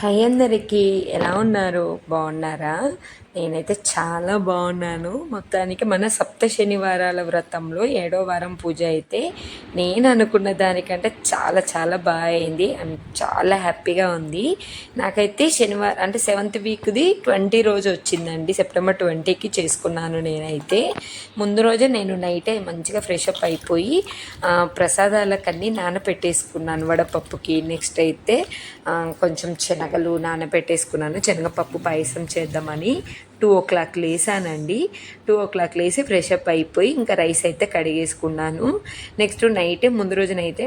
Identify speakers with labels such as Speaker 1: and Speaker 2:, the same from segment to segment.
Speaker 1: Hi అందరికీ, ఎలా ఉన్నారు? బాగున్నారా? నేనైతే చాలా బాగున్నాను. మొత్తానికి మన సప్త శనివారాల వ్రతంలో 7వ వారం పూజ అయితే నేను అనుకున్న దానికంటే చాలా చాలా బాగా అయింది అండ్ చాలా హ్యాపీగా ఉంది. నాకైతే శనివారం అంటే 7th వీక్ది 20 రోజు వచ్చిందండి. సెప్టెంబర్ 20కి చేసుకున్నాను. నేనైతే ముందు రోజే నేను నైటే మంచిగా ఫ్రెష్ అప్ అయిపోయి ప్రసాదాలకన్నీ నానపెట్టేసుకున్నాను. వడపప్పుకి నెక్స్ట్ అయితే కొంచెం శనగలు నానబెట్టేసుకున్నాను. శనగపప్పు పాయసం చేద్దామని 2 o'clock లేసానండి. 2 o'clock లేసి ఫ్రెష్ అప్ అయిపోయి ఇంకా రైస్ అయితే కడిగేసుకున్నాను. నెక్స్ట్ నైటే ముందు రోజునైతే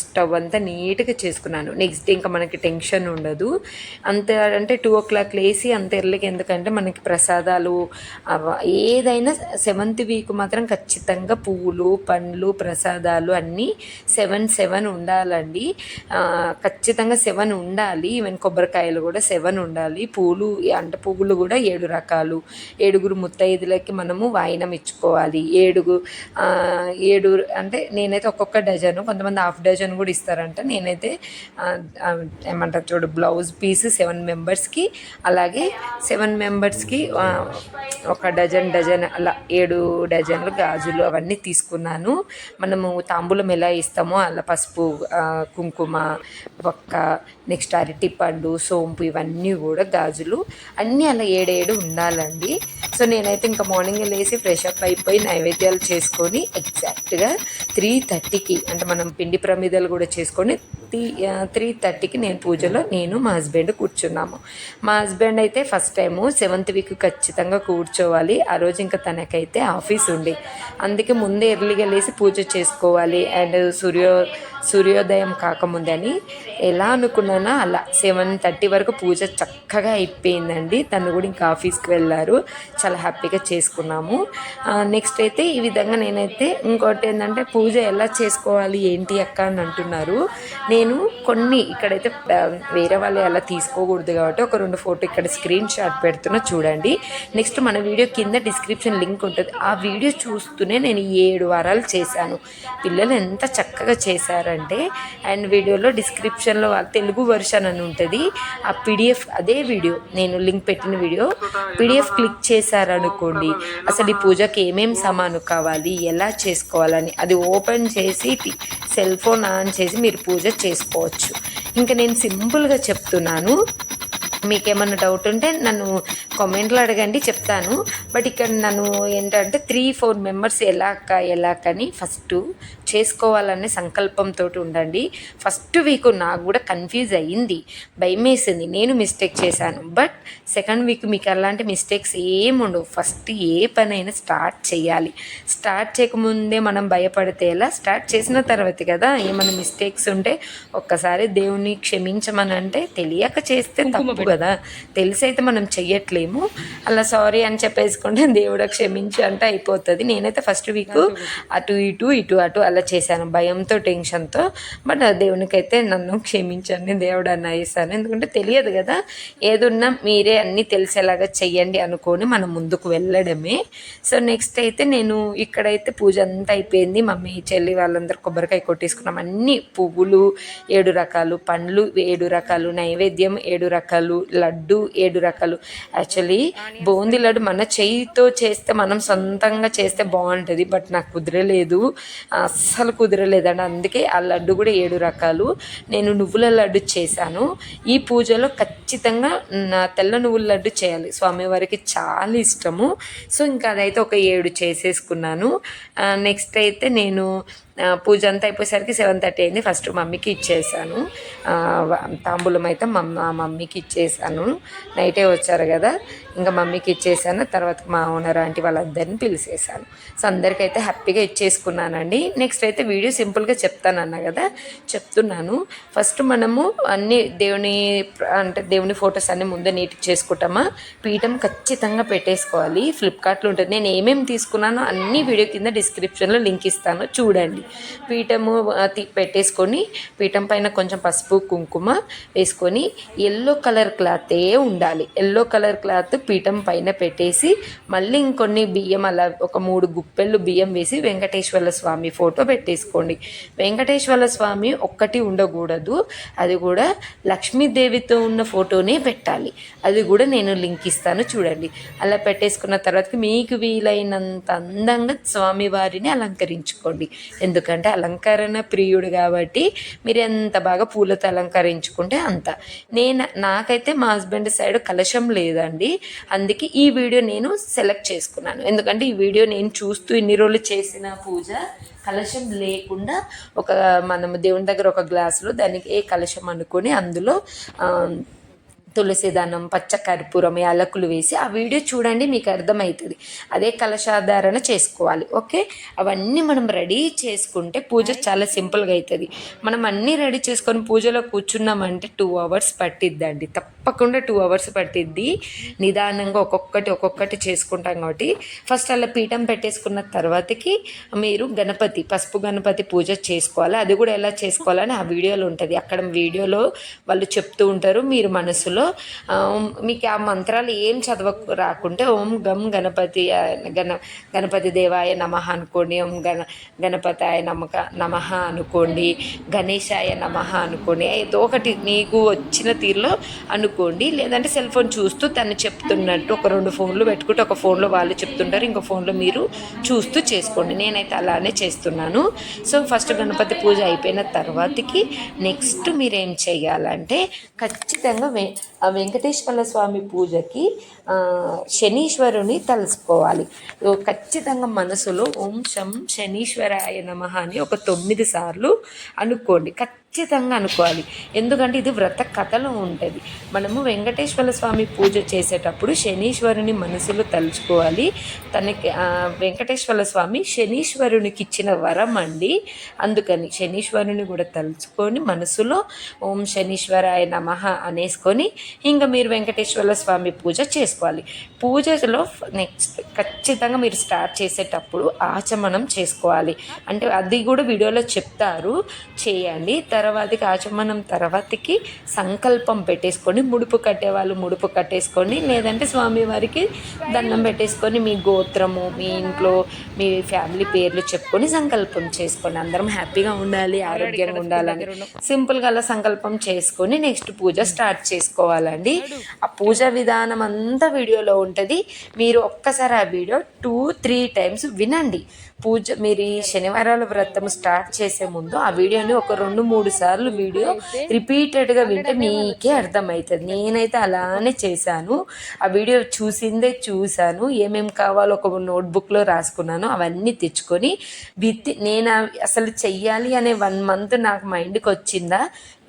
Speaker 1: స్టవ్ అంతా నీట్గా చేసుకున్నాను. నెక్స్ట్ డే ఇంకా మనకి టెన్షన్ ఉండదు. అంత అంటే 2 o'clock లేసి అంత ఎర్లీకి, ఎందుకంటే మనకి ప్రసాదాలు ఏదైనా 7th వీక్ మాత్రం ఖచ్చితంగా పువ్వులు పండ్లు ప్రసాదాలు అన్నీ 7 ఉండాలండి. ఖచ్చితంగా 7 ఉండాలి. ఈవెన్ కొబ్బరికాయలు కూడా 7 ఉండాలి. పూలు అంటే పువ్వులు కూడా 7 రకాలు. 7 ముత్తైదులకి మనము వాయినం ఇచ్చుకోవాలి. 7 అంటే నేనైతే ఒక్కొక్క డజను, కొంతమంది హాఫ్ డజన్ కూడా ఇస్తారంట. నేనైతే ఏమంటారు చూడు, బ్లౌజ్ పీస్ 7 మెంబర్స్కి, అలాగే 7 మెంబర్స్కి ఒక డజన్ అలా 7 డజన్లు గాజులు అవన్నీ తీసుకున్నాను. మనము తాంబూలం ఎలా ఇస్తామో అలా పసుపు, కుంకుమ, ఒక్క నెక్స్ట్ అరటిపండు, సోంపు ఇవన్నీ కూడా గాజులు అన్నీ అలా 7 ఉండాలండి. సో నేనైతే ఇంకా మార్నింగ్ లేసి ఫ్రెష్ అప్ అయిపోయి నైవేద్యాలు చేసుకొని ఎగ్జాక్ట్గా 3:30కి, అంటే మనం పిండి ప్రమిదలు కూడా చేసుకొని 3:30కి నేను పూజలో మా హస్బెండ్ కూర్చున్నాము. మా హస్బెండ్ అయితే ఫస్ట్ టైము 7th వీక్ ఖచ్చితంగా కూర్చోవాలి. ఆ రోజు ఇంకా తనకైతే ఆఫీస్ ఉంది. అందుకే ముందే ఎర్లీగా లేసి పూజ చేసుకోవాలి అండ్ సూర్యోదయం కాకముందే అని ఎలా అనుకున్నానో అలా 7:30 వరకు పూజ చక్కగా అయిపోయిందండి. తను కూడా ఇంకా ఆఫీస్కి వెళ్ళారు. చాలా హ్యాపీగా చేసుకున్నాము. నెక్స్ట్ అయితే ఈ విధంగా నేనైతే ఇంకోటి ఏంటంటే పూజ ఎలా చేసుకోవాలి ఏంటి అక్క అని అంటున్నారు. నేను కొన్ని ఇక్కడైతే వేరే వాళ్ళు ఎలా తీసుకోకూడదు కాబట్టి ఒక 2 ఫోటో ఇక్కడ స్క్రీన్ షాట్ పెడుతున్నా చూడండి. నెక్స్ట్ మన వీడియో కింద డిస్క్రిప్షన్ లింక్ ఉంటుంది. ఆ వీడియో చూస్తూనే నేను 7 వారాలు చేశాను. పిల్లలు ఎంత చక్కగా చేశారంటే, అండ్ వీడియోలో డిస్క్రిప్షన్లో తెలుగు వర్షన్ అని ఉంటుంది. ఆ పీడిఎఫ్ అదే వీడియో, నేను లింక్ పెట్టిన వీడియో పీడిఎఫ్ క్లిక్ చేశారనుకోండి, అసలు ఈ పూజకి ఏమేమి సామాను కావాలి, ఎలా చేసుకోవాలని అది ఓపెన్ చేసి సెల్ ఫోన్ ఆన్ చేసి మీరు పూజ చేసుకోవచ్చు. ఇంకా నేను సింపుల్గా చెప్తున్నాను. మీకేమన్నా డౌట్ ఉంటే నన్ను కామెంట్లో అడగండి, చెప్తాను. బట్ ఇక్కడ నన్ను ఏంటంటే 3-4 మెంబర్స్ ఎలాకని ఫస్ట్ చేసుకోవాలనే సంకల్పంతో ఉండండి. ఫస్ట్ వీక్ నాకు కూడా కన్ఫ్యూజ్ అయ్యింది, భయం వేసింది, నేను మిస్టేక్ చేశాను. బట్ సెకండ్ వీక్ మీకు అలాంటి మిస్టేక్స్ ఏముండవు. ఫస్ట్ ఏ పనైనా స్టార్ట్ చేయాలి. స్టార్ట్ చేయకముందే మనం భయపడితే ఎలా, స్టార్ట్ చేసిన తర్వాత కదా ఏమైనా మిస్టేక్స్ ఉంటే ఒక్కసారి దేవుని క్షమించమని అంటే, తెలియక చేస్తే తప్పు కదా, తెలిసి అయితే మనం చెయ్యట్లేము. అలా సారీ అని చెప్పేసుకుంటే దేవుడు క్షమించి అంటే అయిపోతుంది. నేనైతే ఫస్ట్ వీక్ అటు ఇటు అలా చేశాను, భయంతో టెన్షన్తో. బట్ దేవునికి అయితే నన్ను క్షమించండి దేవుడు అన్న వేసాను. ఎందుకంటే తెలియదు కదా, ఏదున్నా మీరే అన్నీ తెలిసేలాగా చెయ్యండి అనుకొని మనం ముందుకు వెళ్ళడమే. సో నెక్స్ట్ అయితే నేను ఇక్కడైతే పూజ అంతా అయిపోయింది. మమ్మీ చెల్లి వాళ్ళందరూ కొబ్బరికాయ కొట్టేసుకున్నాం. అన్ని పువ్వులు 7 రకాలు, పండ్లు 7 రకాలు, నైవేద్యం 7 రకాలు, లడ్డు 7 రకాలు. యాక్చువల్లీ బూందీ లడ్డు మన చేయితో చేస్తే, మనం సొంతంగా చేస్తే బాగుంటుంది. బట్ నాకు కుదరలేదు, అస్సలు కుదరలేదండి. అందుకే ఆ లడ్డు కూడా 7 రకాలు. నేను నువ్వుల లడ్డు చేశాను. ఈ పూజలో ఖచ్చితంగా తెల్ల నువ్వుల లడ్డు చేయాలి, స్వామివారికి చాలా ఇష్టము. సో ఇంకా అదైతే ఒక 7 చేసేసుకున్నాను. నెక్స్ట్ అయితే నేను పూజ అంతా అయిపోయేసరికి 7:30 అయింది. ఫస్ట్ మమ్మీకి ఇచ్చేసాను తాంబూలం అయితే మా మమ్మీకి ఇచ్చేసాను. నైటే వచ్చారు కదా, ఇంకా మమ్మీకి ఇచ్చేసాను. తర్వాత మా ఓనర్ ఆంటీ వాళ్ళందరినీ పిలిచేసాను. సో అందరికైతే హ్యాపీగా ఇచ్చేసుకున్నానండి. నెక్స్ట్ అయితే వీడియో సింపుల్గా చెప్తానన్నా కదా, చెప్తున్నాను. ఫస్ట్ మనము అన్ని దేవుని ఫొటోస్ అన్నీ ముందే నీట్గా చేసుకుంటామా. పీఠం ఖచ్చితంగా పెట్టేసుకోవాలి. ఫ్లిప్కార్ట్లో ఉంటుంది. నేను ఏమేమి తీసుకున్నానో అన్ని వీడియో కింద డిస్క్రిప్షన్లో లింక్ ఇస్తాను, చూడండి. పెట్టేసుకోండి. పీఠము పెట్టేసుకొని పీఠం పైన కొంచెం పసుపు కుంకుమ వేసుకొని ఎల్లో కలర్ క్లాతే ఉండాలి. ఎల్లో కలర్ క్లాత్ పీఠం పైన పెట్టేసి మళ్ళీ ఇంకొన్ని బియ్యం అలా ఒక 3 గుప్పెళ్ళు బియ్యం వేసి వెంకటేశ్వర స్వామి ఫోటో పెట్టేసుకోండి. వెంకటేశ్వర స్వామి ఒక్కటి ఉండకూడదు, అది కూడా లక్ష్మీదేవితో ఉన్న ఫోటోనే పెట్టాలి. అది కూడా నేను లింక్ ఇస్తాను చూడండి. అలా పెట్టేసుకున్న తర్వాత మీకు వీలైనంత అందంగా స్వామివారిని అలంకరించుకోండి. ఎందుకంటే అలంకరణ ప్రియుడు కాబట్టి మీరు ఎంత బాగా పూలతో అలంకరించుకుంటే అంత. నాకైతే మా హస్బెండ్ సైడ్ కలశం లేదండి, అందుకే ఈ వీడియో నేను సెలెక్ట్ చేసుకున్నాను. ఎందుకంటే ఈ వీడియో నేను చూస్తూ ఇన్ని రోజులు చేసిన పూజ కలశం లేకుండా మనము దేవుని దగ్గర ఒక గ్లాసులో దానికి ఏ కలశం అనుకొని అందులో తులసిదనం పచ్చకర్పూరం యాలకులు వేసి ఆ వీడియో చూడండి, మీకు అర్థమవుతుంది. అదే కలశాధారణ చేసుకోవాలి. ఓకే, అవన్నీ మనం రెడీ చేసుకుంటే పూజ చాలా సింపుల్గా అవుతుంది. మనం అన్నీ రెడీ చేసుకొని పూజలో కూర్చున్నామంటే 2 hours పట్టిద్దండి, తప్పకుండా 2 hours పట్టిద్ది. నిదానంగా ఒక్కొక్కటి చేసుకుంటాం కాబట్టి ఫస్ట్ అలా పీఠం పెట్టేసుకున్న తర్వాతకి మీరు పసుపు గణపతి పూజ చేసుకోవాలి. అది కూడా ఎలా చేసుకోవాలని ఆ వీడియోలో ఉంటుంది. అక్కడ వీడియోలో వాళ్ళు చెప్తూ ఉంటారు, మీరు మనసులో మీకు ఆ మంత్రాలు ఏం రాకుంటే ఓం గం గణపతి దేవాయ నమః అనుకోండి, ఓం గణపతాయ నమః అనుకోండి, గణేశాయ నమః అనుకోండి, ఏదో ఒకటి మీకు వచ్చిన తీరులో అనుకోండి. లేదంటే సెల్ ఫోన్ చూస్తూ తను చెప్తున్నట్టు ఒక 2 ఫోన్లు పెట్టుకుంటే ఒక ఫోన్లో వాళ్ళు చెప్తుంటారు, ఇంకో ఫోన్లో మీరు చూస్తూ చేసుకోండి. నేనైతే అలానే చేస్తున్నాను. సో ఫస్ట్ గణపతి పూజ అయిపోయిన తర్వాతకి నెక్స్ట్ మీరేం చేయాలంటే ఖచ్చితంగా వెంకటేశ్వర స్వామి పూజకి శనీశ్వరుని తలుసుకోవాలి. ఖచ్చితంగా మనసులో ఓం శం శనీశ్వరాయ నమః అని ఒక 9 సార్లు అనుకోండి, ఖచ్చితంగా అనుకోవాలి. ఎందుకంటే ఇది వ్రత కథలో ఉంటుంది. మనము వెంకటేశ్వర స్వామి పూజ చేసేటప్పుడు శనీశ్వరుని మనసులో తలుచుకోవాలి. తనకి వెంకటేశ్వర స్వామి శనీశ్వరునికి ఇచ్చిన వరం అండి, అందుకని శనీశ్వరుని కూడా తలుచుకొని మనసులో ఓం శనీశ్వరాయ నమః అనేసుకొని ఇంకా మీరు వెంకటేశ్వర స్వామి పూజ చేసుకోవాలి. పూజలో నెక్స్ట్ ఖచ్చితంగా మీరు స్టార్ట్ చేసేటప్పుడు ఆచమనం చేసుకోవాలి. అంటే అది కూడా వీడియోలో చెప్తారు, చేయండి. తర్వాతకి ఆచమనం తర్వాతకి సంకల్పం పెట్టేసుకొని ముడుపు కట్టేవాళ్ళు ముడుపు కట్టేసుకొని, లేదంటే స్వామివారికి దండం పెట్టేసుకొని మీ గోత్రము మీ ఇంట్లో మీ ఫ్యామిలీ పేర్లు చెప్పుకొని సంకల్పం చేసుకొని అందరం హ్యాపీగా ఉండాలి, ఆరోగ్యంగా ఉండాలని సింపుల్గా అలా సంకల్పం చేసుకొని నెక్స్ట్ పూజ స్టార్ట్ చేసుకోవాలండి. ఆ పూజ విధానం అంతా వీడియోలో ఉంటుంది. మీరు ఒక్కసారి ఆ వీడియో 2-3 times వినండి. మీరు ఈ శనివారాల వ్రతం స్టార్ట్ చేసే ముందు ఆ వీడియోని ఒక 2-3 సార్లు వీడియో రిపీటెడ్గా వింటే మీకే అర్థమవుతుంది. నేనైతే అలానే చేశాను. ఆ వీడియో చూశాను, ఏమేమి కావాలో ఒక నోట్బుక్లో రాసుకున్నాను. అవన్నీ తెచ్చుకొని నేను అసలు చెయ్యాలి అనే 1 month నాకు మైండ్కి వచ్చిందా,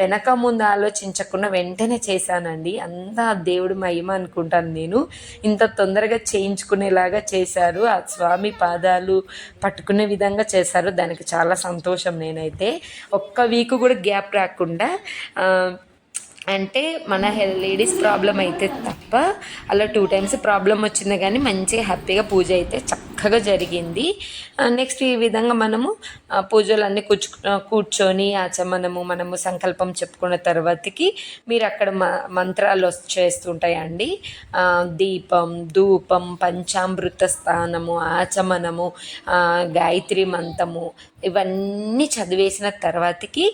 Speaker 1: వెనక ముందు ఆలోచించకుండా వెంటనే చేశానండి. అంతా దేవుడి మహిమ అనుకుంటాను. నేను ఇంత తొందరగా చేయించుకునేలాగా చేశారు, ఆ స్వామి పాదాలు పట్టుకునే విధంగా చేశారు. దానికి చాలా సంతోషం. నేనైతే ఒక్క వీక్ కూడా గ్యాప్ రాకుండా, అంటే మన లేడీస్ ప్రాబ్లం అయితే తప్ప అలా 2 times ప్రాబ్లం వచ్చింది, కానీ మంచిగా హ్యాపీగా పూజ అయితే చక్కగా జరిగింది. నెక్స్ట్ ఈ విధంగా మనము పూజలన్నీ కూర్చొని మనము సంకల్పం చెప్పుకున్న తర్వాతకి మీరు అక్కడ మంత్రాలు వచ్చేస్తుంటాయండి. దీపం ధూపం పంచామృత స్థానము ఆచమనము గాయత్రి మంత్రము ఇవన్నీ చదివేసిన తర్వాతకి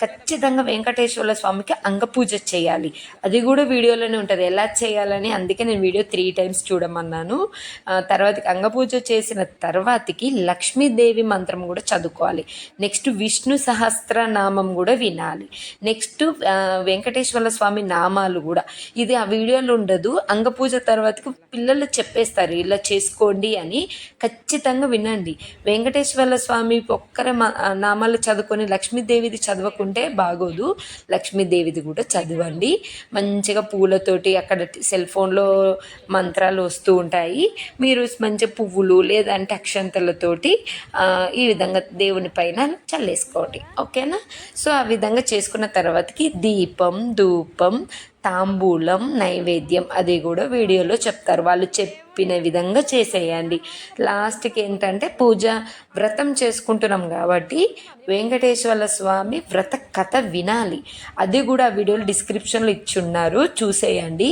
Speaker 1: ఖచ్చితంగా వెంకటేశ్వర స్వామికి అంగపూజ చేయాలి. అది కూడా వీడియోలోనే ఉంటుంది ఎలా చేయాలని, అందుకే నేను వీడియో 3 times చూడమన్నాను. తర్వాతకి అంగపూజ చేసిన తర్వాతకి లక్ష్మీదేవి మంత్రం కూడా చదువుకోవాలి. నెక్స్ట్ విష్ణు సహస్రనామం కూడా వినాలి. నెక్స్ట్ వెంకటేశ్వర స్వామి నామాలు కూడా, ఇది ఆ వీడియోలో ఉండదు. అంగపూజ తర్వాతకి పిల్లలు చెప్పేస్తారు ఇలా చేసుకోండి అని, ఖచ్చితంగా వినండి. వెంకటేశ్వర స్వామి ఒక్కరే నామాలు చదువుకొని లక్ష్మీదేవిది చదవకుంటే బాగోదు. లక్ష్మీదేవిది కూడా చదవండి. మంచిగా పూలతోటి అక్కడ సెల్ ఫోన్లో మంత్రాలు వస్తూ ఉంటాయి, మీరు మంచి పువ్వులు లేదంటే అక్షంతలతోటి ఈ విధంగా దేవుని పైన చల్లేసుకోండి. ఓకేనా? సో ఆ విధంగా చేసుకున్న తర్వాతకి దీపం ధూపం తాంబూలం నైవేద్యం అది కూడా వీడియోలో చెప్తారు. వాళ్ళు చెప్పిన విధంగా చేసేయండి. లాస్ట్కి ఏంటంటే పూజ వ్రతం చేసుకుంటున్నాం కాబట్టి వెంకటేశ్వర స్వామి వ్రత కథ వినాలి. అది కూడా వీడియోలు డిస్క్రిప్షన్లో ఇచ్చున్నారు, చూసేయండి.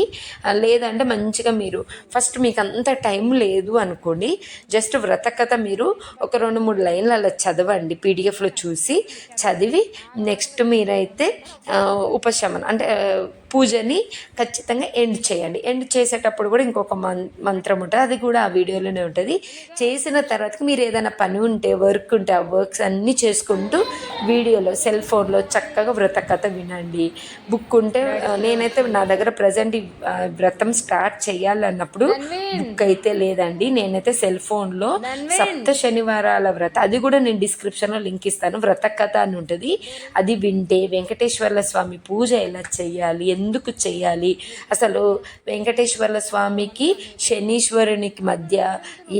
Speaker 1: లేదంటే మంచిగా మీరు ఫస్ట్ మీకు అంత టైం లేదు అనుకోండి, జస్ట్ వ్రత కథ మీరు ఒక 2-3 లైన్లు అలా చదవండి, పీడిఎఫ్లో చూసి చదివి నెక్స్ట్ మీరైతే ఉపశమనం అంటే పూజని ఖచ్చితంగా ఎండ్ చేయండి. ఎండ్ చేసేటప్పుడు కూడా ఇంకొక మంత్రం ఉంటుంది, అది కూడా ఆ వీడియోలోనే ఉంటుంది. చేసిన తర్వాతకి మీరు ఏదైనా పని ఉంటే వర్క్ ఉంటే ఆ వర్క్స్ అన్నీ చేసుకుంటూ వీడియోలో సెల్ ఫోన్లో చక్కగా వ్రత కథ వినండి. బుక్ ఉంటే నేనైతే నా దగ్గర ప్రజెంట్ వ్రతం స్టార్ట్ చేయాలన్నప్పుడు బుక్ అయితే లేదండి, నేనైతే సెల్ ఫోన్లో సప్త శనివారాల వ్రత, అది కూడా నేను డిస్క్రిప్షన్లో లింక్ ఇస్తాను, వ్రత కథ అని ఉంటుంది. అది వింటే వెంకటేశ్వర స్వామి పూజ ఎలా చేయాలి, ఎందుకు చేయాలి, అసలు వెంకటేశ్వర స్వామికి శనీశ్వరునికి మధ్య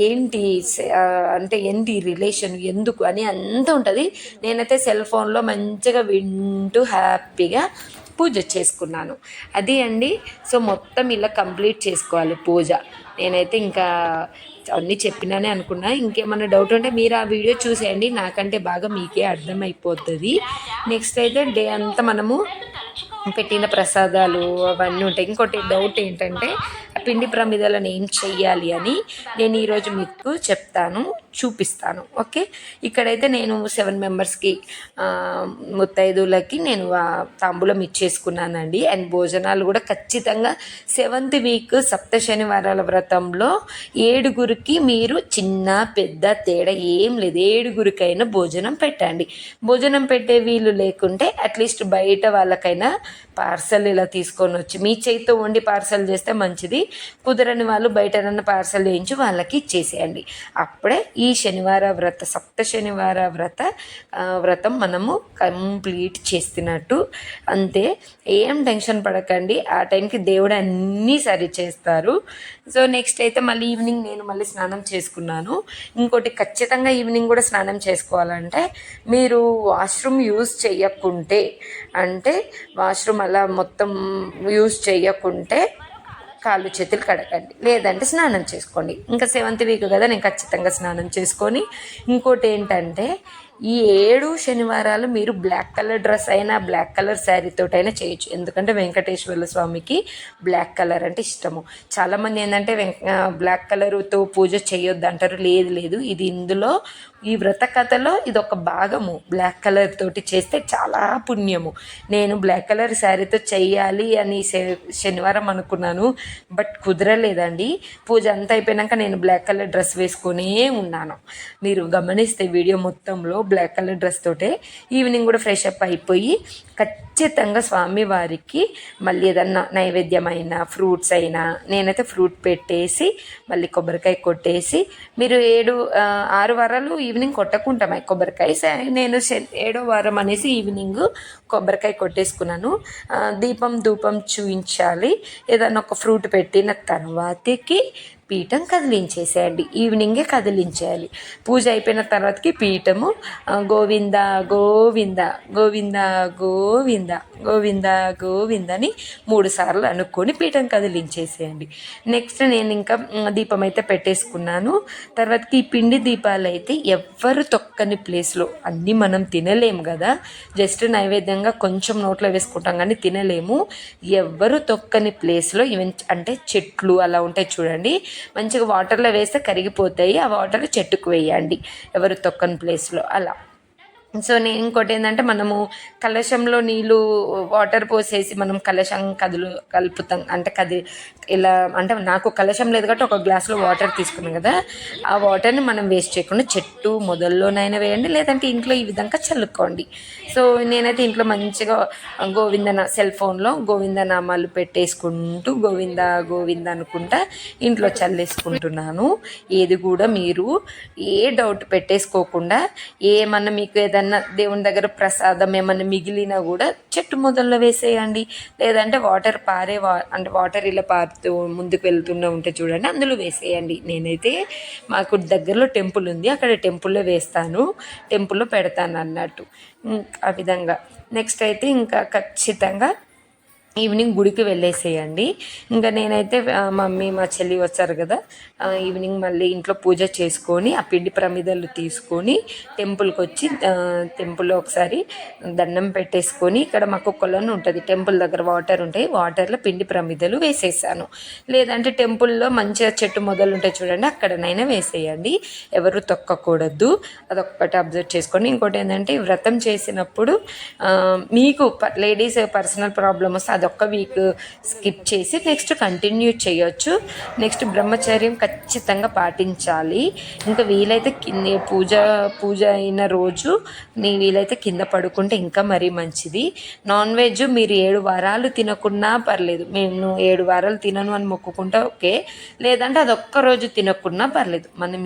Speaker 1: ఏంటి అంటే ఏంటి రిలేషన్ ఎందుకు అని అంత ఉంటుంది. నేనైతే సెల్ ఫోన్లో మంచిగా వింటూ హ్యాపీగా పూజ చేసుకున్నాను. అది అండి. సో మొత్తం ఇలా కంప్లీట్ చేసుకోవాలి పూజ. నేనైతే ఇంకా అన్నీ చెప్పినానే అనుకున్నా. ఇంకేమన్నా డౌట్ ఉంటే మీరు ఆ వీడియో చూసేయండి, నాకంటే బాగా మీకే అర్థమైపోతుంది. నెక్స్ట్ అయితే డే అంతా మనము పెట్టిన ప్రసాదాలు అవన్నీ ఉంటాయి. ఇంకోటి డౌట్ ఏంటంటే పిండి ప్రమిదలను ఏం చెయ్యాలి అని నేను ఈరోజు మీకు చెప్తాను, చూపిస్తాను. ఓకే, ఇక్కడైతే నేను 7 మెంబర్స్కి ముత్తైదులకి నేను తాంబూలం ఇచ్చేసుకున్నానండి. అండ్ భోజనాలు కూడా ఖచ్చితంగా 7th వీక్ సప్త శనివారాల వ్రతంలో 7గురికి మీరు చిన్న పెద్ద తేడా ఏం లేదు, 7గురికైనా భోజనం పెట్టండి. భోజనం పెట్టే వీలు లేకుంటే అట్లీస్ట్ బయట వాళ్ళకైనా పార్సల్ ఇలా తీసుకొని వచ్చి మీ చేతితో వండి పార్సల్ చేస్తే మంచిది. కుదరని వాళ్ళు బయటనన్న పార్సల్ చేయించి వాళ్ళకి ఇచ్చేసేయండి. అప్పుడే ఈ శనివార వ్రత సప్త శనివార వ్రతం మనము కంప్లీట్ చేస్తున్నట్టు. అంతే, ఏం టెన్షన్ పడకండి, ఆ టైంకి దేవుడు అన్నీ సరి చేస్తారు. సో నెక్స్ట్ అయితే మళ్ళీ ఈవినింగ్ నేను మళ్ళీ స్నానం చేసుకున్నాను. ఇంకోటి ఖచ్చితంగా ఈవినింగ్ కూడా స్నానం చేసుకోవాలంటే మీరు వాష్రూమ్ యూజ్ చేయకుంటే, అంటే వాష్రూమ్ అలా మొత్తం యూజ్ చేయకుంటే కాళ్ళు చేతులు కడగండి, లేదంటే స్నానం చేసుకోండి. ఇంకా 7th వీక్ కదా, నేను ఖచ్చితంగా స్నానం చేసుకొని. ఇంకోటి ఏంటంటే ఈ 7 శనివారాలు మీరు బ్లాక్ కలర్ డ్రెస్ అయినా బ్లాక్ కలర్ శారీతోటైనా చేయొచ్చు, ఎందుకంటే వెంకటేశ్వర స్వామికి బ్లాక్ కలర్ అంటే ఇష్టము. చాలామంది ఏంటంటే బ్లాక్ కలర్తో పూజ చేయొద్దు అంటారు. లేదు, ఇది ఇందులో ఈ వ్రత కథలో ఇది ఒక భాగము. బ్లాక్ కలర్ తోటి చేస్తే చాలా పుణ్యము. నేను బ్లాక్ కలర్ శారీతో చెయ్యాలి అని శనివారం అనుకున్నాను, బట్ కుదరలేదండి. పూజ అంతా అయిపోయాక నేను బ్లాక్ కలర్ డ్రెస్ వేసుకునే ఉన్నాను. మీరు గమనిస్తే వీడియో మొత్తంలో బ్లాక్ కలర్ డ్రెస్ తోటే. ఈవినింగ్ కూడా ఫ్రెష్ అప్ అయిపోయి ఖచ్చితంగా స్వామివారికి మళ్ళీ ఏదన్నా నైవేద్యమైన ఫ్రూట్స్ అయినా, నేనైతే ఫ్రూట్ పెట్టేసి మళ్ళీ కొబ్బరికాయ కొట్టేసి, మీరు 6 వారాలు ఈవినింగ్ కొట్టకుంటాం కొబ్బరికాయ, నేను 7వ వారం అనేసి ఈవినింగ్ కొబ్బరికాయ కొట్టేసుకున్నాను. దీపం ధూపం చూయించాలి. ఏదన్నా ఒక ఫ్రూట్ పెట్టిన తర్వాతకి పీఠం కదిలించేసేయండి, ఈవినింగే కదిలించేయాలి. పూజ అయిపోయిన తర్వాతకి పీఠము గోవింద గోవింద గోవింద గోవింద గోవింద గోవింద అని 3 సార్లు అనుకొని పీఠం కదిలించేసేయండి. నెక్స్ట్ నేను ఇంకా దీపం అయితే పెట్టేసుకున్నాను. తర్వాతకి ఈ పిండి దీపాలు అయితే ఎవ్వరు తొక్కని ప్లేస్లో, అన్నీ మనం తినలేము కదా, జస్ట్ నైవేద్యంగా కొంచెం నోట్లో వేసుకుంటాం కానీ తినలేము. ఎవ్వరు తొక్కని ప్లేస్లో ఈవెన్ అంటే చెట్లు అలా ఉంటాయి చూడండి, మంచిగా వాటర్లో వేస్తే కరిగిపోతాయి, ఆ వాటర్ చెట్టుకు వేయండి ఎవరు తొక్కని ప్లేస్లో అలా. సో నేను ఇంకోటి ఏంటంటే మనము కలశంలో నీళ్ళు వాటర్ పోసేసి మనం కలశం కలుపుతాం అంటే ఇలా అంటే నాకు కలశం లేదు కాబట్టి ఒక గ్లాస్లో వాటర్ తీసుకున్నాం కదా, ఆ వాటర్ని మనం వేస్ట్ చేయకుండా చెట్టు మొదల్లోనైనా వేయండి, లేదంటే ఇంట్లో ఈ విధంగా చల్లుకోండి. సో నేనైతే ఇంట్లో మంచిగా సెల్ ఫోన్లో గోవిందనామాలు పెట్టేసుకుంటూ గోవింద గోవింద అనుకుంటా ఇంట్లో చల్లేసుకుంటున్నాను. ఏది కూడా మీరు ఏ డౌట్ పెట్టేసుకోకుండా, ఏమన్నా మీకు ఏదైనా దేవుని దగ్గర ప్రసాదం ఏమన్నా మిగిలినా కూడా చెట్టు మొదల్లో వేసేయండి, లేదంటే అంటే వాటర్ ఇలా పారుతూ ముందుకు వెళ్తూనే ఉంటే చూడండి అందులో వేసేయండి. నేనైతే మాకు దగ్గరలో టెంపుల్ ఉంది, అక్కడ టెంపుల్లో వేస్తాను, టెంపుల్లో పెడతాను అన్నట్టు ఆ విధంగా. నెక్స్ట్ అయితే ఇంకా ఖచ్చితంగా ఈవినింగ్ గుడికి వెళ్ళేసేయండి. ఇంకా నేనైతే మమ్మీ మా చెల్లి వచ్చారు కదా, ఈవినింగ్ మళ్ళీ ఇంట్లో పూజ చేసుకొని ఆ పిండి ప్రమిదలు తీసుకొని టెంపుల్కి వచ్చి టెంపుల్లో ఒకసారి దండం పెట్టేసుకొని, ఇక్కడ మాకు కొలను ఉంటుంది, టెంపుల్ దగ్గర వాటర్ ఉంటాయి, వాటర్లో పిండి ప్రమిదలు వేసేసాను. లేదంటే టెంపుల్లో మంచిగా చెట్టు మొదలు ఉంటాయి చూడండి, అక్కడనైనా వేసేయండి. ఎవరు తొక్కకూడదు, అదొక్కటి అబ్జర్వ్ చేసుకోండి. ఇంకోటి ఏంటంటే వ్రతం చేసినప్పుడు మీకు లేడీస్ పర్సనల్ ప్రాబ్లమ్ వస్తే అదొక్క వీక్ స్కిప్ చేసి నెక్స్ట్ కంటిన్యూ చేయొచ్చు. నెక్స్ట్ బ్రహ్మచర్యం ఖచ్చితంగా పాటించాలి. ఇంకా వీలైతే పూజ అయిన రోజు వీలైతే కింద పడుకుంటే ఇంకా మరీ మంచిది. నాన్ వెజ్ మీరు 7 వారాలు తినకున్నా పర్లేదు, మేము 7 వారాలు తినను అని మొక్కుకుంటా ఓకే, లేదంటే అదొక్క రోజు తినకున్నా పర్లేదు. మనం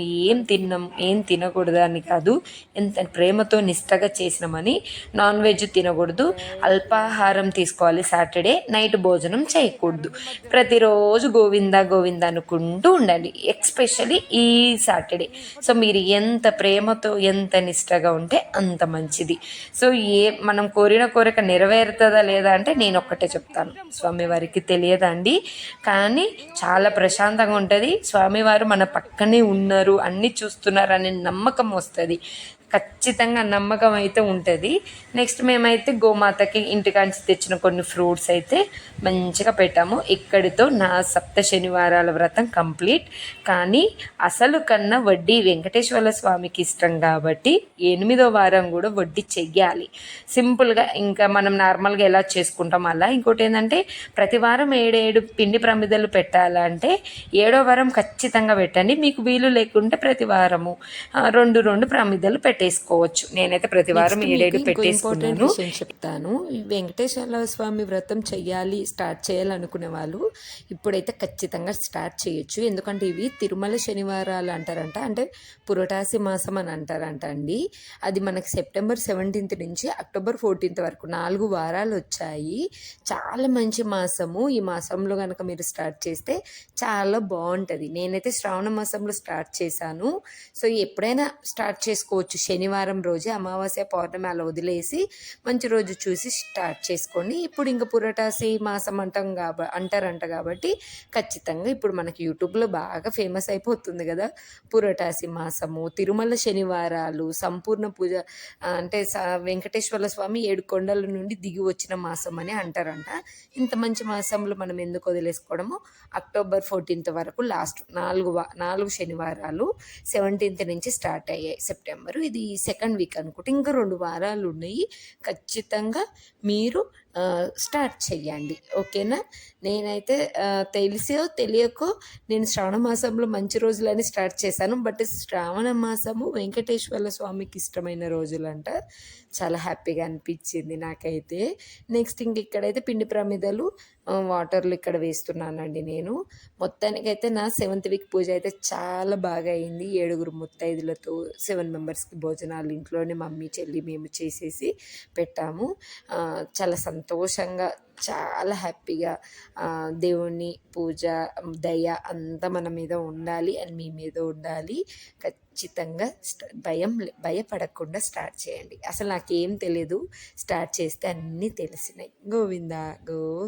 Speaker 1: ఏం తినకూడదు అని కాదు, ఎంత ప్రేమతో నిష్టగా చేసినామని. నాన్ వెజ్ తినకూడదు, అల్పాహారం తీసుకోవాలి, సాటర్డే నైట్ భోజనం చేయకూడదు, ప్రతిరోజు గోవింద గోవింద అనుకుంటూ ఉండాలి, ఎక్స్పెషలీ ఈ సాటర్డే. సో మీరు ఎంత ప్రేమతో ఎంత నిష్టగా ఉంటే అంత మంచిది. సో మనం కోరిన కోరిక నెరవేరుతుందా లేదా అంటే నేను ఒక్కటే చెప్తాను, స్వామివారికి తెలియదండి, కానీ చాలా ప్రశాంతంగా ఉంటుంది. స్వామివారు మన పక్కనే ఉన్నారు, అన్నీ చూస్తున్నారు అనే నమ్మకం వస్తుంది, ఖచ్చితంగా నమ్మకం అయితే ఉంటుంది. నెక్స్ట్ మేమైతే గోమాతకి ఇంటికాంచి తెచ్చిన కొన్ని ఫ్రూట్స్ అయితే మంచిగా పెట్టాము. ఇక్కడితో నా సప్త శనివారాల వ్రతం కంప్లీట్. కానీ అసలు కన్నా వడ్డీ వెంకటేశ్వర స్వామికి ఇష్టం కాబట్టి 8వ వారం కూడా వడ్డీ చెయ్యాలి. సింపుల్గా ఇంకా మనం నార్మల్గా ఎలా చేసుకుంటాం అలా. ఇంకోటి ఏంటంటే ప్రతి వారం 7 పిండి ప్రమిదలు పెట్టాలంటే 7వ వారం ఖచ్చితంగా పెట్టండి. మీకు వీలు లేకుంటే ప్రతి వారము 2 ప్రమిదలు పెట్టేసుకోవచ్చు. నేనైతే ప్రతి వారం 7 పెట్టేసుకున్నాను. చెప్తాను, వెంకటేశ్వర స్వామి వ్రతం చెయ్యాలి, స్టార్ట్ చేయాలనుకునే వాళ్ళు ఇప్పుడైతే ఖచ్చితంగా స్టార్ట్ చేయొచ్చు. ఎందుకంటే ఇవి తిరుమల శనివారాలు అంటారంట, అంటే పురటాసి మాసం అని అంటారంట అండి. అది మనకి సెప్టెంబర్ 17 నుంచి అక్టోబర్ 14 వరకు 4 వారాలు వచ్చాయి. చాలా మంచి మాసము. ఈ మాసంలో కనుక మీరు స్టార్ట్ చేస్తే చాలా బాగుంటుంది. నేనైతే శ్రావణ మాసంలో స్టార్ట్ చేశాను. సో ఎప్పుడైనా స్టార్ట్ చేసుకోవచ్చు, శనివారం రోజే, అమావాస్య పౌర్ణమి అలా వదిలేసి మంచి రోజు చూసి స్టార్ట్ చేసుకోండి. ఇప్పుడు ఇంకా పురటాసి మాసం అంటారంట కాబట్టి ఖచ్చితంగా ఇప్పుడు మనకి యూట్యూబ్లో బాగా ఫేమస్ అయిపోతుంది కదా, పురటాసి మాసము, తిరుమల శనివారాలు, సంపూర్ణ పూజ అంటే వెంకటేశ్వర స్వామి 7 కొండల నుండి దిగి వచ్చిన మాసం అని అంటారంట. ఇంత మంచి మాసంలో మనం ఎందుకు వదిలేసుకోవడము. అక్టోబర్ 14 వరకు లాస్ట్ 4 శనివారాలు 17 నుంచి స్టార్ట్ అయ్యాయి సెప్టెంబర్, ఇది సెకండ్ వీక్ అనుకుంటే ఇంకా 2 వారాలు ఉన్నాయి. ఖచ్చితంగా మీరు స్టార్ట్ చెయ్యండి, ఓకేనా. నేనైతే తెలిసో తెలియకో నేను శ్రావణ మాసంలో మంచి రోజులని స్టార్ట్ చేశాను. బట్ శ్రావణ మాసము వెంకటేశ్వర స్వామికి ఇష్టమైన రోజులంట. చాలా హ్యాపీగా అనిపించింది నాకైతే. నెక్స్ట్ ఇంక ఇక్కడైతే పిండి ప్రమిదలు వాటర్లు ఇక్కడ వేస్తున్నానండి నేను. మొత్తానికైతే నా 7th వీక్ పూజ అయితే చాలా బాగా అయింది. 7 ముత్తైదులతో 7 మెంబర్స్కి భోజనాలు ఇంట్లోనే మమ్మీ చెల్లి మేము చేసేసి పెట్టాము. చాలా సంతోషంగా చాలా హ్యాపీగా దేవుని పూజ దయ అంతా మన మీద ఉండాలి అని మీ మీద ఉండాలి. ఖచ్చితంగా భయపడకుండా స్టార్ట్ చేయండి. అసలు నాకేం తెలియదు, స్టార్ట్ చేస్తే అన్నీ తెలిసినాయి. గోవిందా గోవింద.